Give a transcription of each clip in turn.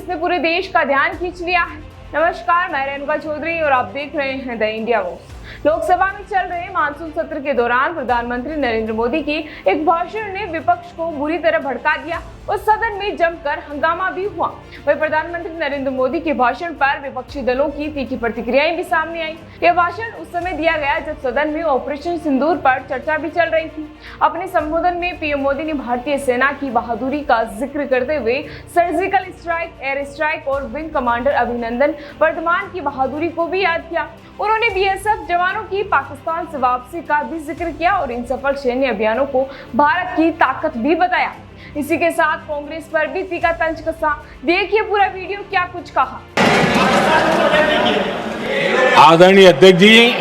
जिसने पूरे देश का ध्यान खींच लिया है। नमस्कार, मैं रेणुका चौधरी और आप देख रहे हैं द इंडिया न्यूज। लोकसभा में चल रहे मानसून सत्र के दौरान प्रधानमंत्री नरेंद्र मोदी की एक भाषण ने विपक्ष को बुरी तरह भड़का दिया और सदन में जमकर हंगामा भी हुआ। वहीं प्रधानमंत्री नरेंद्र मोदी के भाषण पर विपक्षी दलों की तीखी प्रतिक्रियाएं भी सामने आई। यह भाषण उस समय दिया गया जब सदन में ऑपरेशन सिंदूर पर चर्चा भी चल रही थी। अपने संबोधन में पीएम मोदी ने भारतीय सेना की बहादुरी का जिक्र करते हुए सर्जिकल स्ट्राइक, एयर स्ट्राइक और विंग कमांडर अभिनंदन वर्धमान की बहादुरी को भी याद किया। उन्होंने बीएसएफ जवानों की पाकिस्तान से वापसी का भी जिक्र किया और इन सफल सैन्य अभियानों को भारत की ताकत भी बताया। इसी के साथ कांग्रेस पर भी तीखा तंज कसा। देखिए पूरा वीडियो, क्या कुछ कहा। आदरणीय अध्यक्ष जी,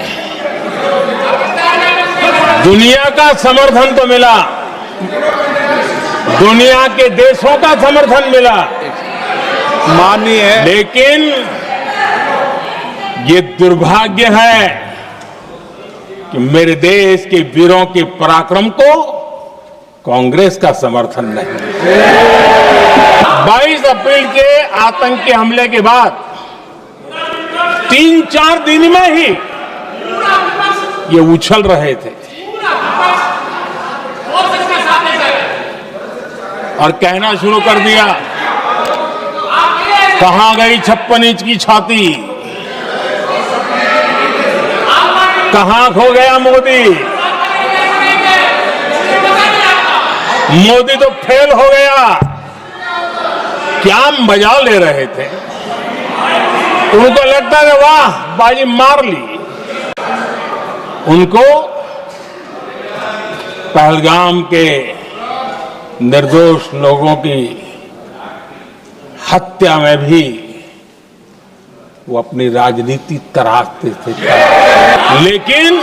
दुनिया का समर्थन तो मिला, दुनिया के देशों का समर्थन मिला, माननीय है, लेकिन ये दुर्भाग्य है कि मेरे देश के वीरों के पराक्रम को कांग्रेस का समर्थन नहीं। 22 अप्रैल के आतंकी हमले के बाद 3-4 दिन में ही ये उछल रहे थे और कहना शुरू कर दिया, कहां गई 56 इंच की छाती, कहां खो गया मोदी, मोदी तो फेल हो गया। क्या मजा ले रहे थे, उनको लगता है वाह बाजी मार ली। उनको पहलगाम के निर्दोष लोगों की हत्या में भी वो अपनी राजनीति तराशते थे, लेकिन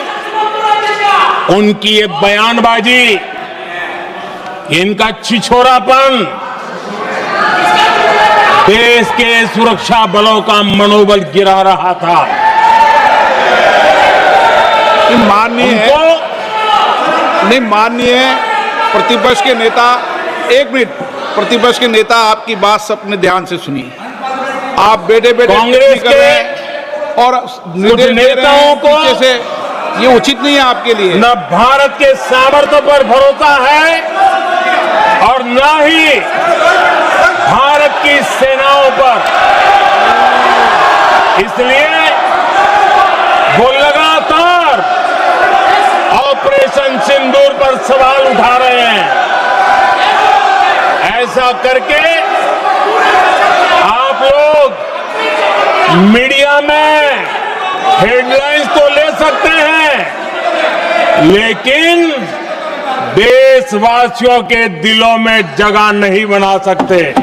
उनकी ये बयानबाजी, इनका छिछोरापन देश के सुरक्षा बलों का मनोबल गिरा रहा था। माननीय प्रतिपक्ष के नेता, एक मिनट, प्रतिपक्ष के नेता आपकी बात अपने ध्यान से सुनिए। आप बेटे कांग्रेस के और नेताओं को जैसे ये उचित नहीं है आपके लिए। न भारत के सामर्थ्य पर भरोसा है और न ही भारत की सेनाओं पर, इसलिए वो लगातार ऑपरेशन सिंदूर पर सवाल उठा रहे हैं। ऐसा करके आप लोग मीडिया में हेडलाइंस तो ले सकते हैं, लेकिन देशवासियों के दिलों में जगह नहीं बना सकते।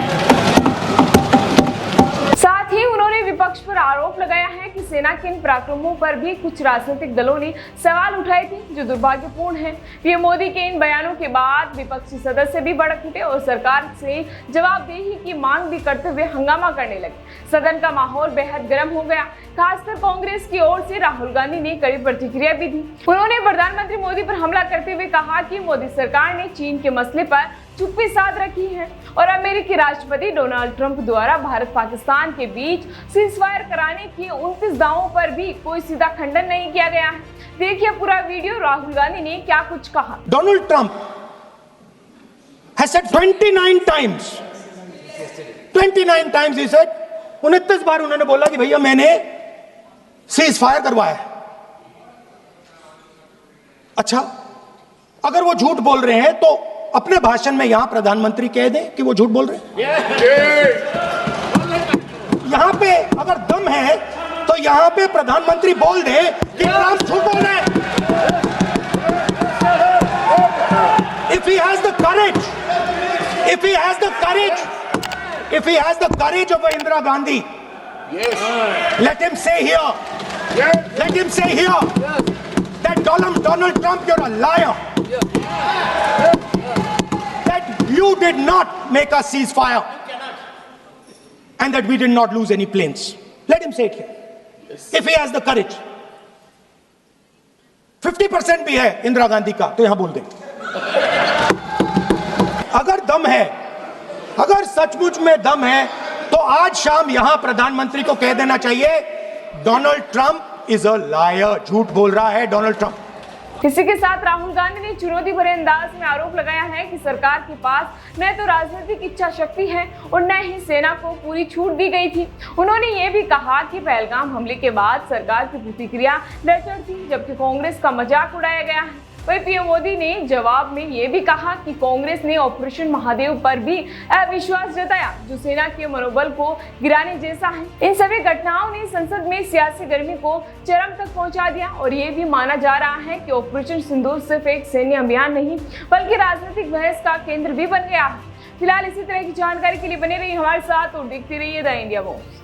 साथ ही उन्होंने विपक्ष पर आरोप लगाया है कि सेना के इन पराक्रमों पर भी कुछ राजनीतिक दलों ने सवाल उठाए थे, जो दुर्भाग्यपूर्ण है। पीएम मोदी के इन बयानों के बाद विपक्षी सदस्य भी भड़क उठे और सरकार से जवाबदेही की मांग भी करते हुए हंगामा करने लगे। सदन का माहौल बेहद गर्म हो गया। खासकर कांग्रेस की ओर से राहुल गांधी ने कड़ी प्रतिक्रिया भी दी। उन्होंने प्रधानमंत्री मोदी पर हमला करते हुए कहा कि मोदी सरकार ने चीन के मसले पर चुप्पी साध रखी है और अमेरिकी राष्ट्रपति डोनाल्ड ट्रंप द्वारा भारत पाकिस्तान के बीच सीजफायर कराने के 29 दावों पर भी कोई सीधा खंडन नहीं किया गया है। देखिए पूरा वीडियो, राहुल गांधी ने क्या कुछ कहा। Donald Trump has said 29 times he said, 29 बार उन्होंने बोला कि भैया मैंने सीज फायर करवाया है। अच्छा, अगर वो झूठ बोल रहे हैं तो अपने भाषण में यहां प्रधानमंत्री कह दें कि वो झूठ बोल रहे हैं। यहां पे अगर दम है तो यहां पे प्रधानमंत्री बोल दे कि ट्रंप झूठ बोल रहे हैं। If he has the courage, if he has the courage of Indira Gandhi, let him say here that Donald Trump, you're a liar. That you did not make a ceasefire and that we did not lose any planes. Let him say it here. If he has the courage. 50% भी है इंदिरा गांधी का, तो यहां बोल दें। अगर दम है, अगर सचमुच में दम है तो आज शाम यहां प्रधानमंत्री को कह देना चाहिए, Donald Trump is a liar, झूठ बोल रहा है डोनाल्ड ट्रंप। इसी के साथ राहुल गांधी ने चुनौती भरे अंदाज में आरोप लगाया है कि सरकार के पास न तो राजनीतिक इच्छा शक्ति है और न ही सेना को पूरी छूट दी गई थी। उन्होंने ये भी कहा कि पहलगाम हमले के बाद सरकार की प्रतिक्रिया लचर थी, जबकि कांग्रेस का मजाक उड़ाया गया है। वहीं पीएम मोदी ने जवाब में ये भी कहा कि कांग्रेस ने ऑपरेशन महादेव पर भी अविश्वास जताया, जो सेना के मनोबल को गिराने जैसा है। इन सभी घटनाओं ने संसद में सियासी गर्मी को चरम तक पहुंचा दिया और ये भी माना जा रहा है कि ऑपरेशन सिंदूर सिर्फ एक सैन्य अभियान नहीं बल्कि राजनीतिक बहस का केंद्र भी बन गया है। फिलहाल इसी तरह की जानकारी के लिए बने रहिए हमारे साथ और देखते रहिए द इंडिया वॉइस।